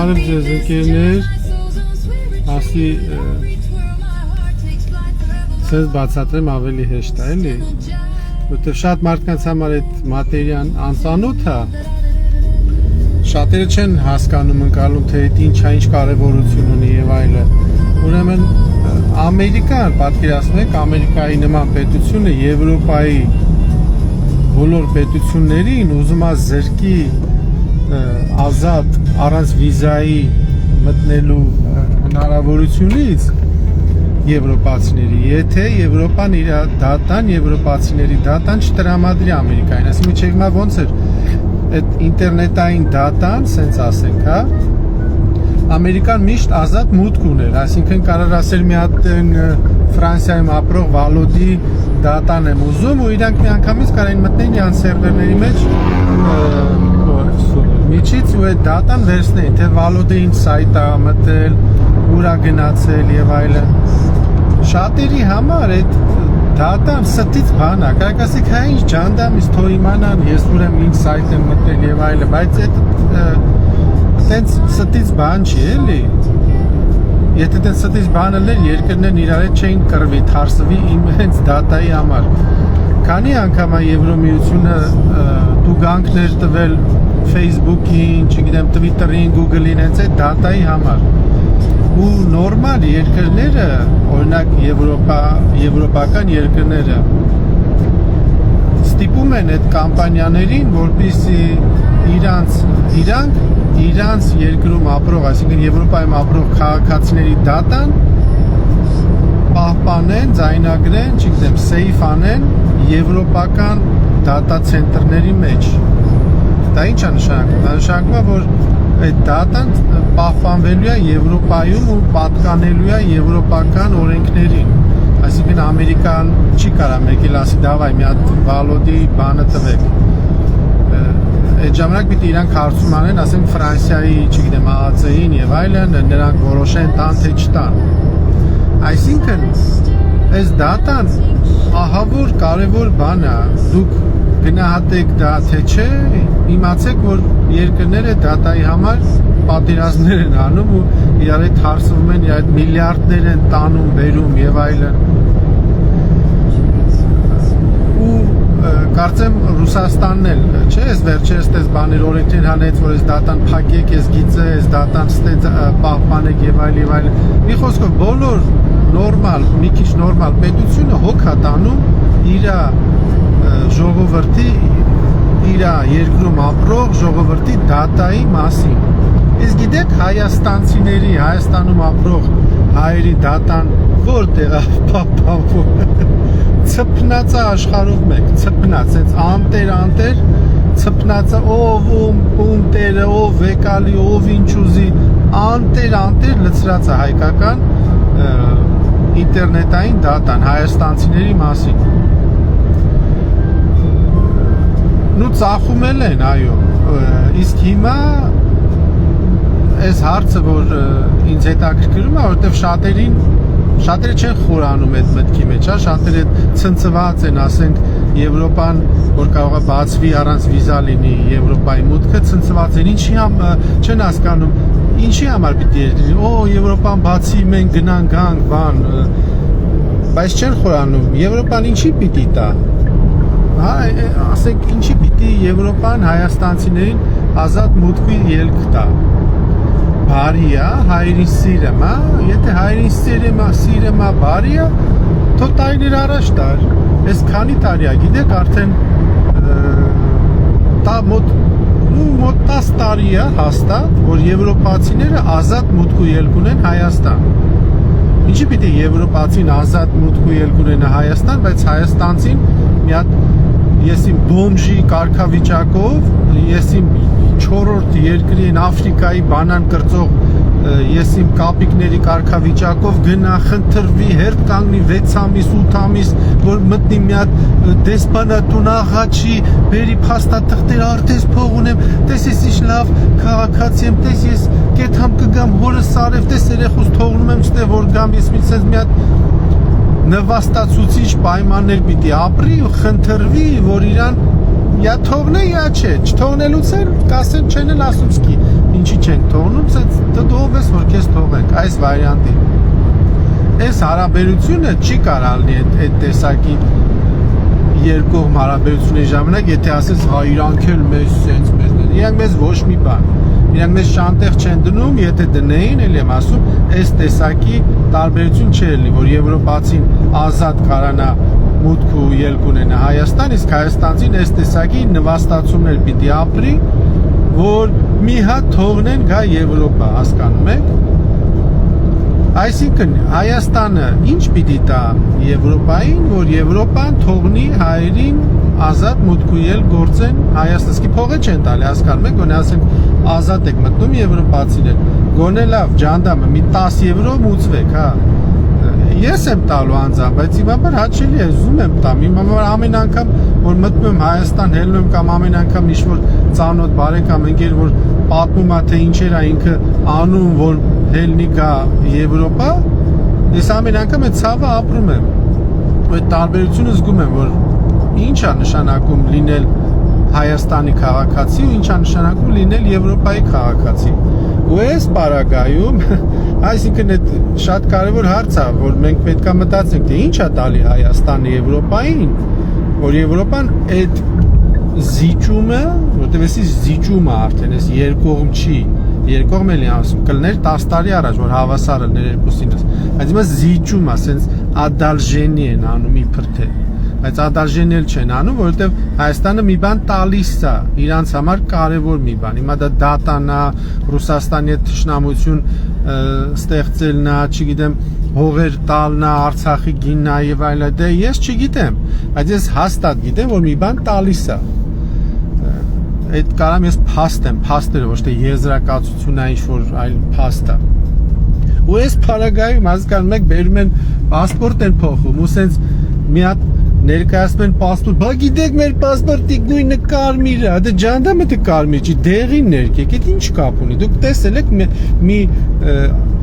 Բարև ձեզ ընկերներ, ասի ձեզ բացատրեմ ավելի հեշտ է, էլի, որտեղ շատ մարդկանց համար այդ մատերիան անծանոթ է, շատերը չեն հասկանում ընկալում, թե ինչ կարևորություն ունի եւ այլը։ Ուրեմն Ամերիկան, պատկերացնեք, Ամերիկայի նման պետությունը Եվրոպայի բոլոր պետություններին ուզում է զրկի ազատ առանց վիզայի մտնելու հնարավորությունից եվրոպացիների, եթե Եվրոպան իր դատան, եվրոպացիների դատան չտրամադրի Ամերիկային, այսինքն չէ հիմա ոնց էր այդ ինտերնետային դատան, սենց ասենք, հա, Ամերիկան միշտ ազատ մուտք ուներ, այսինքն կարող ասել մի հատ Ֆրանսիայում ապրող Վալոդի դատան եմ ուզում ու իրանք միանգամից կարային մտնեն իրան սերվերների մեջ միջից ու այդ դատան վերցնեին, թե Վալոդը ինչ սայտ է մտել, ուր է գնացել եւ այլն։ Շատերի համար այդ դատան ստից բան է, կարող ասեք, հա ինչ ջանդամից թող իմանան, ես ուրեմն ինչ սայտ եմ մտել եւ այլն, բայց այդ տենց ստից բան չի, էլի։ Եթե տենց ստից բան էր, երկրներն իրար հետ չէին կռվի, թարսվի իմ հենց դատայի համար։ Քանի անգամ է Եվրոմիությունը տուգանքներ տվել Facebook-ին, չգիտեմ, Twitter-ին, Google-ին, հենց այդ դատայի համար։ Ու նորմալ երկրները, օրինակ եվրոպական երկրները ստիպում են այդ կամպանիաներին, որպեսզի իրանց երկրում ապրող, այսինքն Եվրոպայում ապրող քաղաքացիների դատան պահպանեն, ձայնագրեն, չգիտեմ, սեյֆ անեն եվրոպական դատա ցենտրների մեջ։ Դա ինչ է նշանակում։ Դա նշանակում է, որ այդ դատան պահպանվելու է Եվրոպայում ու պատկանելու է եվրոպական օրենքներին։ Այսինքն Ամերիկան չի կարող եկել ասի դավայ մի հատ Վալոդի բանը տվեք։ Այդ ժամանակ պիտի իրանք հարցում անեն, ասենք Ֆրանսիայի, չգիտեմ, ԱԱՑ-ին եւ այլն, նրանք որոշեն տան թե չտան։ Այսինքն այս դատան ահավոր կարևոր բան է, դուք գնահատեք դա թե չէ, իմացեք, որ երկրները դատայի համար պատերազմներ են անում ու իրար հետ հարցվում են, իրար հետ միլիարդներ են տանում, բերում եւ այլն։ Կարծեմ Ռուսաստանն էլ, չէ, ես վերջերս տես բաներ օրենքներ հանեց, որ ես դատան փակեք, ես գիծե, ես դատան ստեց պահպանեք եւ այլ։ Մի խոսքով բոլոր նորմալ, մի քիչ նորմալ պետությունը հոգ է տանում իր ժողովրդի, իր երկրում ապրող ժողովրդի դատայի մասին։ Իսկ գիտեք Հայաստանցիների, Հայաստանում ապրող հայերի դատան որտեղ է պահպանվում։ Ցփնածը աշխարհով մեկ, ցփնած, այնց անտեր, ցփնածը ով ում տերը, ով վեկալի, ով ինչ ուզի, անտեր լցրած է հայկական ինտերնետային դատան հայաստանցիների մասին։ Նու ծախում են, այո, իսկ հիմա այս հարցը, որ ինձ հետաքրքրում է, որովհետև շատերը չեն խորանում այդ մտքի մեջ, հա, շատերը ցնցված են, ասենք Եվրոպան, որ կարող է բացվի առանց վիզա լինի Եվրոպայի մուտքը, ցնցված են, ինչի չեն հասկանում, ինչի համար պիտի լինի, Եվրոպան բացի, մենք գանք, բան, բայց չեն խորանում, Եվրոպան ինչի պիտի տա, հա, ասենք ինչի պիտի Եվրոպան հայաստանցիներին ազատ մուտքի ելք տա։ Բարի է, հայրին սիրեմ, եթե հայրին սիրեմ, բարի է, թող տարիներ առաջ տար, ես քանի տարի է, գիտեք, արդեն մոտ 10 տարի է հաստատ, որ եվրոպացիները ազատ մուտք ու ելք ունեն Հայաստան։ Ինչի պիտի եվրոպացին ազատ մուտք ու ելք ունենա Հայաստան, բայց հայաստանցին մի հատ ես իմ բոմժի կարգավիճակով, ես իմ 4-րդ երկրի Աֆրիկայի բանան կրծող ես իմ կապիկների կարգավիճակով գնա խնդրվի, հերթ կանգնի 6 ամիս, 8 ամիս, որ մտնի մի հատ դեսպանատուն աղաչի, բերի փաստաթղթեր, արդես փող ունեմ, տես ես ինչ լավ քաղաքացի եմ, տես ես կեթամ կգամ հորս արև, տես երեխուս թողնում եմ, ստե որ գամ, ես մի հատ նվաստացուցիչ պայմաններ պիտի ապրի ու խնդրվի, որ իրան یا թողնե یا չէ, չթողնելուց էլ կասեն չեն էլ ասում սկի, ինչի չենք թողնում, դողվես որ քեզ թողենք, այս վարիանտի։ Այս հարաբերությունը չի կարող լինի այդ տեսակի երկկողմ հարաբերությունների ժամանակ, եթե ասես հա իրանք էլ մեզ սենց մեզներ, իրանք մեզ ոչ մի բան, իրանք մեզ շանտեղ չեն դնում, եթե դնեին, էլ եմ ասում, այս տեսակի տարբերություն չէ լինի, որ եվրոպացին ազատ կարանա մուտք ու ելք ունենա Հայաստան, իսկ հայաստանցին այս տեսակի նվաստացումներ պիտի ապրի, որ մի հատ թողնեն գա Եվրոպա, հասկանում եք։ Այսինքն Հայաստանը ինչ պիտի տա Եվրոպային, որ Եվրոպան թողնի հայերին ազատ մուտք ու ելք գործեն Հայաստանցի փողը չեն տալի, հասկանում եք, գոնե ասենք ազատ եք մտնում եվրոպացիներ, գոնե լավ ջանդամը մի 10 եվրո մուծվեք, հա։ Ես եմ տալու անձամբ, բայց իմանալ հաճելի է, ուզում եմ տամ, իմանալ ամեն անգամ, որ մտնում եմ Հայաստան, հելնում եմ կամ ամեն անգամ ինչ-որ ծանոթ բարեկամ ընկեր, որ պատմում է, թե ինչեր է ինքը անում, որ հելնի գա Եվրոպա, ես ամեն անգամ այդ ցավը ապրում եմ, այդ տարբերությունը զգում եմ, որ ինչ է նշանակում լինել Հայաստանի քաղաքացի ու ինչ է նշանակում լինել Եվրոպայի քաղաքացի։ Ու այս պարագայում, այսինքն այդ շատ կարևոր հարց է, որ մենք պետք է մտածենք, թե ինչ է տալի Հայաստանը Եվրոպային, որ Եվրոպան այդ զիջումը, որտեղ էսի զիջումը արդեն էս երկողմ չի, երկողմ էլի ասում, կլներ 10 տարի առաջ, որ հավասարը ներ երկուսինս, բայց հիմա զիջումը, ասենց ադալժենի են անում իբր թե, բայց ադալժենի էլ չեն անում, որովհետև Հայաստանը մի բան տալիս է, իրանց համար կարևոր մի բան, հիմա դա դատան է, Ռուսաստանի հետ թշնամություն ստեղծելն է, չգիտեմ, հողեր տալն է, Արցախի գինն է եւ այլն, դե ես չգիտեմ, բայց ես հաստատ գիտեմ, որ մի բան տալիս է։ Այդ կարամ ես փաստ եմ, փաստերը ոչ թե եզրակացություն է ինչ-որ այլ փաստ է։ Ու այս փարագայում հասկանում եք բերում են պասպորտ են փոխում, ու սենց մի հատ ներկայացնում են պասպորտ, բա գիտեք մեր պասպորտի գույնը կարմիր է, դե ջանդամը դե կարմիր չի, դեղին ներկեք, այդ ինչ կապ ունի, դուք տեսել եք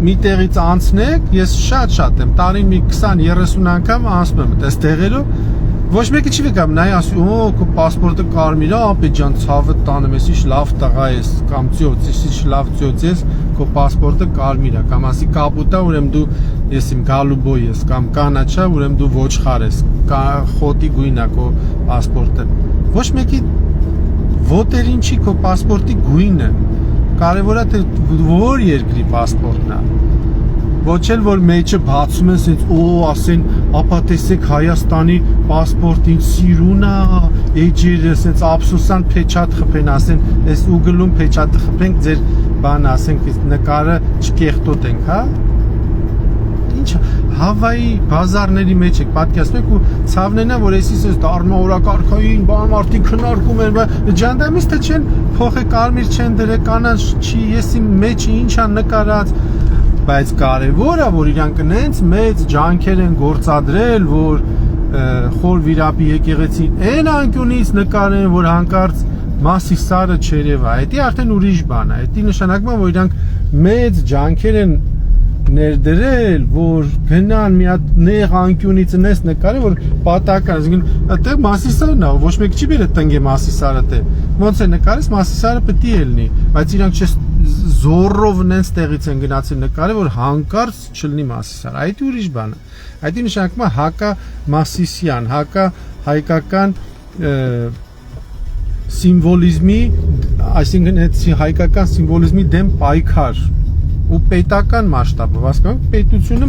մի տեղից անցնեք, ես շատ եմ, տարին մի 20-30 անգամ անցնում եմ, այս տեղերով, ոչ մեկը չի վկայում, նայ ասում, օ, քո պասպորտը կարմիր է, ապե ջան, ցավը տանեմ, ես ինչ լավ տղա ես, կամ ծյոծ, ինչ լավ ծյոծ ես, քո պասպորտը կարմիր է, կամ ասի կապուտա, ուրեմն դու ես իմ գալուբոյ ես, կամ կանաչա, ուրեմն դու ոչխար ես, խոտի գույն է քո պասպորտը։ Ոչ մեկի ոտերին չի քո պասպորտի գույնը։ Կարևորը թե որ երկրի պասպորտն է։ Ոչ էլ որ մեջը բացում են ասենց օ ասեն ապա տեսեք Հայաստանի պասպորտին սիրուն է էջերը ասենց ափսոսան փեչատ խփեն ասեն այս ուգլում փեչատը խփենք ձեր բան ասենք նկարը չկեղտոտենք հա ինչ Հավայի բազարների մեջ եք պատկերացնում եք ու ցավնենա որ էսից դառնա օրակարգային բան մարդիկ քննարկում են ջանդամից թե չեն փոխը կարմիր չեն դրել կանաչ չի եսի մեջը ինչա նկարած բայց կարևորը որ իրանք նենց մեծ ջանքեր են գործադրել որ խոր վիրապի եկեղեցին այն անկյունից նկարեն որ հանկարծ մասի սարը չերևա դա արդեն ուրիշ բան է դա նշանակում է որ իրանք մեծ ջանքեր են ներդրել որ գնան մի հատ նեղ անկյունից նես նկարել որ պատական այսինքն այդտեղ մասիսարն է ոչ մեկ չի բերել տնգե մասիսարը թե ոնց է նկարես մասիսարը պետք է լինի բայց իրանք չէ զորով նենց տեղից են գնացել նկարել որ հանկարծ չլինի մասիսար այդ ուրիշ բան է այդ նշանակում է հակա մասիսյան հակա հայկական սիմվոլիզմի այսինքն այդ հայկական սիմվոլիզմի դեմ պայքար ու պետական մասշտաբով հասկանանք պետությունը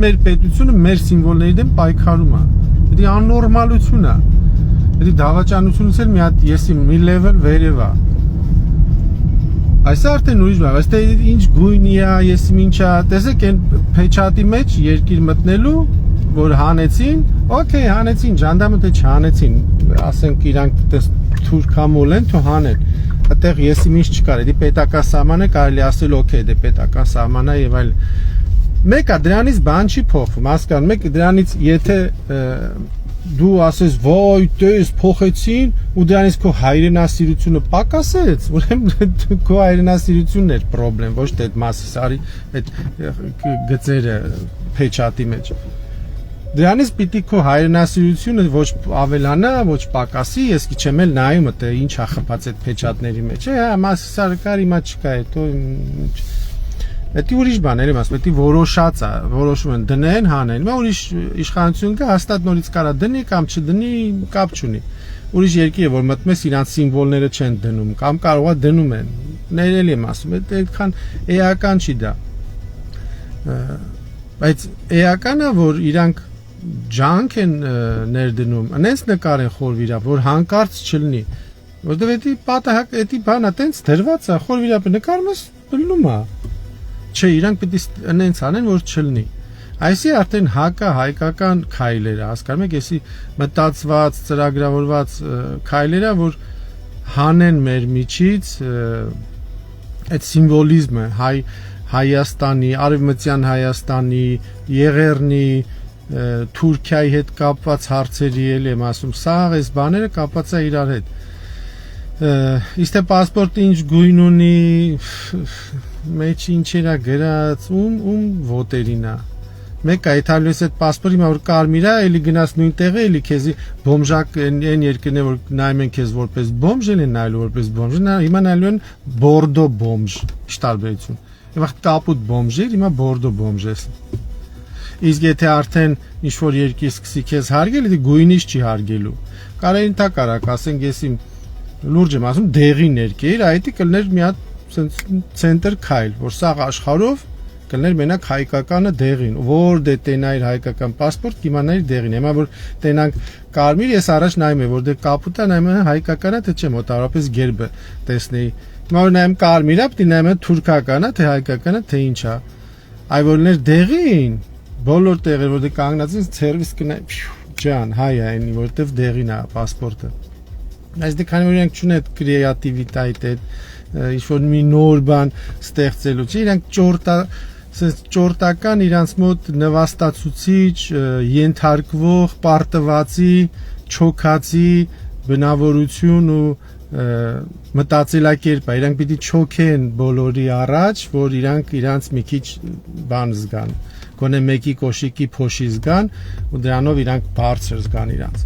մեր պետությունը մեր սիմվոլների դեմ պայքարում է դա աննորմալություն է դա դավաճանությունից էլ մի հատ եսի մի level վերև է այս արդեն ուրիշ բան այստե ինչ գույնի է եսի ինչա տեսեք այն փեչատի մեջ երկիր մտնելու որ հանեցին օքեյ հանեցին ջանդամը թե չհանեցին ասենք իրանք թուրքամոլ են թո հանեն այդտեղ եսի ինչ չկար, դա պետական սահման է, կարելի ասել օքեյ, դա պետական սահման է եւ այլ։ Մեկը դրանից բան չի փոխվում, հասկանում եք, դրանից եթե դու ասես ոյ, տես փոխեցին ու դրանից քո հայրենասիրությունը պակասեց, ուրեմն քո հայրենասիրությունն էր խնդրեմ, ոչ թե այդ մասիսարի այդ գծերը փեչատի մեջ։ Դրանից պիտի քո հայրենասիրությունը ոչ ավելանա, ոչ պակասի, ես չեմ էլ նայում թե ինչ է խփած այդ փեչատների մեջ։ Մասսարկար իմա չկա, հետո Պետք ուրիշ բաներ եմ ասում, պետք որոշած է, որոշում են դնեն, հանեն։ Հիմա ուրիշ իշխանություն կա, հաստատ նորից կարա դնի կամ չդնի, կապ չունի։ Ուրիշ երկիր է, որ մտնում ես իրանց սիմվոլները չեն դնում, կամ կարող է դնում են։ Ներելի եմ ասում, այդքան էական չի դա։ Բայց էական է, որ իրանք ջանք են ներդնում, այնց նկար են խորվիրա, որ հանկարծ չլինի։ Որտեղ էդի պատահակ, էդի բանա տենց դրված է, խորվիրա նկարում ես բլնում է։ Չէ, իրանք պետք է այնց անեն, որ չլինի։ Այսի արդեն հայկական քայլերը, հասկանում եք, էսի մտածված, ծրագրավորված քայլերը, որ հանեն մեր միջից այդ սիմվոլիզմը Հայաստանի, Արևմտյան Հայաստանի, Եղեռնի, Թուրքիայի հետ կապված հարցերի էլ եմ ասում, սա այս բաները կապված է իրար հետ։ Իսկ թե պասպորտը ինչ գույն ունի, մեջ ինչերա գրած, ում ոտերին է։ Մեկ է Իտալիայից այդ պասպորտը հիմա որ կարմիր է, էլի գնաց նույն տեղը, էլի քեզի բոմժակ այն երկրներ որ նայում են քեզ որպես բոմժ են նայելու որպես բոմժ, հիմա նայելու են բորդո բոմժ, ի տարբերություն։ Հիմա կապուտ բոմժ էր, հիմա բորդո բոմժ է։ Իսկ եթե արդեն ինչ որ երկիր սկսի քեզ հարգել, դի գույնից չի հարգելու։ Կարային տա կարակ, ասենք ես իմ լուրջ եմ ասում, դեղի ներկեր, այդի կլներ մի հատ ցենտր քայլ, որ սա աշխարհով կլներ մենակ հայկականը դեղին, որ դե տենայր հայկական պասպորտ, կիմանայր դեղին։ Հիմա որ տենանք կարմիր, ես առաջ նայում եմ, որ դե կապուտա նայում եմ հայկականը, թե չէ մոտավորապես գերբը տեսնեի։ Հիմա որ նայում կարմիրը, պիտի նայում եմ թուրքականը, թե հայկականը, թե ինչա։ Այ որներ դեղին, բոլոր տեղեր որ դե կանգնած են, սերվիս կնայ, ջան, հայ է այնի, որտեվ դեղին է պասպորտը։ Այս դե քանի որ իրանք չունեն այդ կրեատիվիտայտ, ինչ որ մի նոր բան ստեղծելու, չէ, իրանք ճորտական իրանց մոտ նվաստացուցիչ, ենթարկվող, պարտվածի, չոքածի բնավորություն ու մտածելակերպ է, իրանք պիտի չոքեն բոլորի առաջ, որ իրանք իրանց մի քիչ բան զգան, գոնե մեկի կոշիկի փոշի զգան ու դրանով իրանք բարձր զգան իրանց։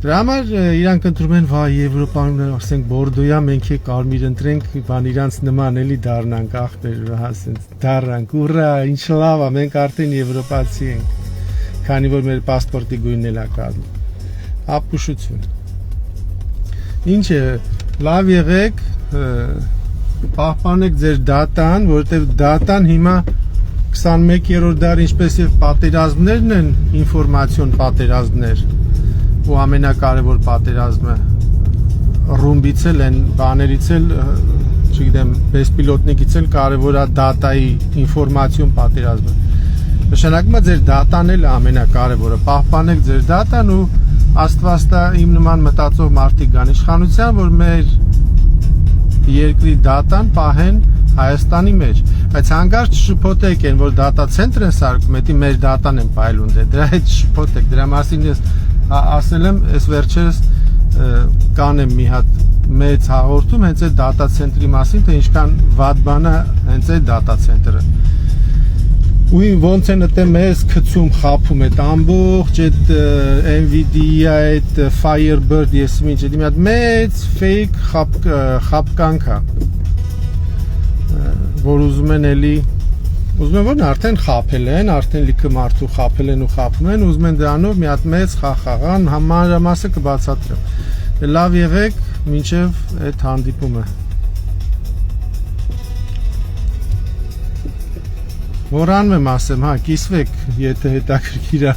Դրա համար իրանք ընտրում են վայ Եվրոպայում ասենք Բորդոյա մենք է կարմիր ընտրենք, բան իրանց նման էլի դառնանք, ախպեր ասենց դառնանք, ուրա, ինչ լավ է, մենք արդեն եվրոպացի ենք, քանի որ մեր պասպորտի գույնն էլ է կազմում։ Ապուշություն։ Ինչ է, լավ եղեք, պահպանեք ձեր դատան, որովհետև դատան հիմա 21-րդ դար ինչպես եւ պատերազմներն են, ինֆորմացիոն պատերազմներ ու ամենակարևոր պատերազմը ռումբից էլ են բաներից էլ չգիտեմ բեսպիլոտնիկից էլ կարևոր է դատայի ինֆորմացիոն պատերազմը նշանակում է ձեր դատան էլ ամենակարևորը պահպանեք ձեր դատան ու աստվածտա իմ նման մտածող մարդիկ կան իշխանության որ մեր երկրի դատան պահեն Հայաստանի մեջ բայց հանկարծ շփոթեք են որ դատա ցենտր են սարքում էդի մեր դատան են պայլուն դրա հետ շփոթեք դրա մասին ես ասել եմ այս վերջերս կանեմ մի հատ մեծ հաղորդում հենց այդ դատա ցենտրի մասին թե ինչքան վատ բան է հենց այդ դատա ցենտրը ու ոնց են դե մեզ քցում խափում այդ ամբողջ այդ NVIDIA այդ Firebird ես ինչ դի մի հատ մեծ fake խապկանք է որ ուզում են էլի ուզում են որ արդեն խափել են արդեն լիքը մարդու խափել են ու խափում են ուզում են դրանով մի հատ մեծ խախաղան համարամասը կբացատրեմ լավ եղեք մինչև այդ հանդիպումը Որանում եմ ասեմ հա կիսվեք եթե հետաքրքիր է